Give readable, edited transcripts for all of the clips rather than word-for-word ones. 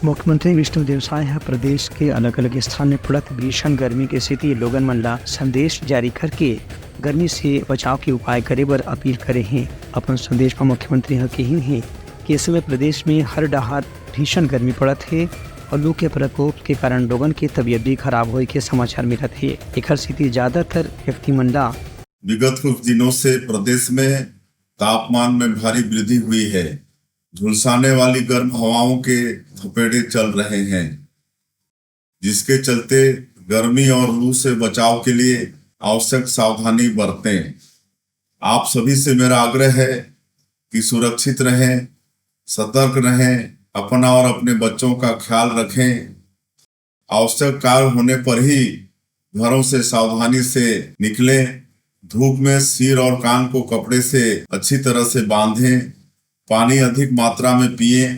मुख्यमंत्री विष्णुदेव साय प्रदेश के अलग अलग स्थान में पड़त भीषण गर्मी की स्थिति लोगन मन ला संदेश जारी करके गर्मी से बचाव के उपाय करे बर अपील करे हैं। अपन संदेश में मुख्यमंत्री कही है कि इस समय प्रदेश में हर डहार भीषण गर्मी पड़त है और लू के प्रकोप के कारण लोगन की तबीयत भी खराब होने के समाचार मिलत है। एक स्थिति ज्यादातर व्यक्ति मन ला विगत कुछ दिनों से प्रदेश में तापमान में भारी वृद्धि हुई है। झुलसाने वाली गर्म हवाओं के थपेड़े चल रहे हैं, जिसके चलते गर्मी और लू से बचाव के लिए आवश्यक सावधानी बरतें। आप सभी से मेरा आग्रह है कि सुरक्षित रहें, सतर्क रहें, अपना और अपने बच्चों का ख्याल रखें। आवश्यक कार्य होने पर ही घरों से सावधानी से निकलें। धूप में सिर और कान को कपड़े से अच्छी तरह से बांधें। पानी अधिक मात्रा में पिएं।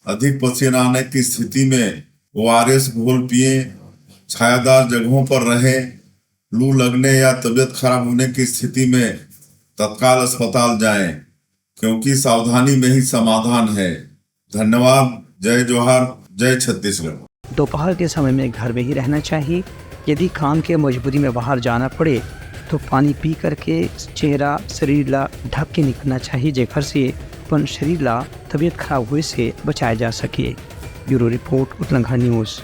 अधिक पसीना आने की स्थिति में ORS घोल पिएं। छायादार जगहों पर रहें। लू लगने या तबीयत खराब होने की स्थिति में तत्काल अस्पताल जाएं, क्योंकि सावधानी में ही समाधान है। धन्यवाद। जय जोहार, जय छत्तीसगढ़। दोपहर के समय में घर में ही रहना चाहिए। यदि काम के मजबूरी में बाहर जाना पड़े तो पानी पी करके चेहरा शरीर ला ढक के निकलना चाहिए, जेकर से अपन शरीर ला तबीयत खराब हुए से बचाया जा सके। Bureau report, Uttarakhand news.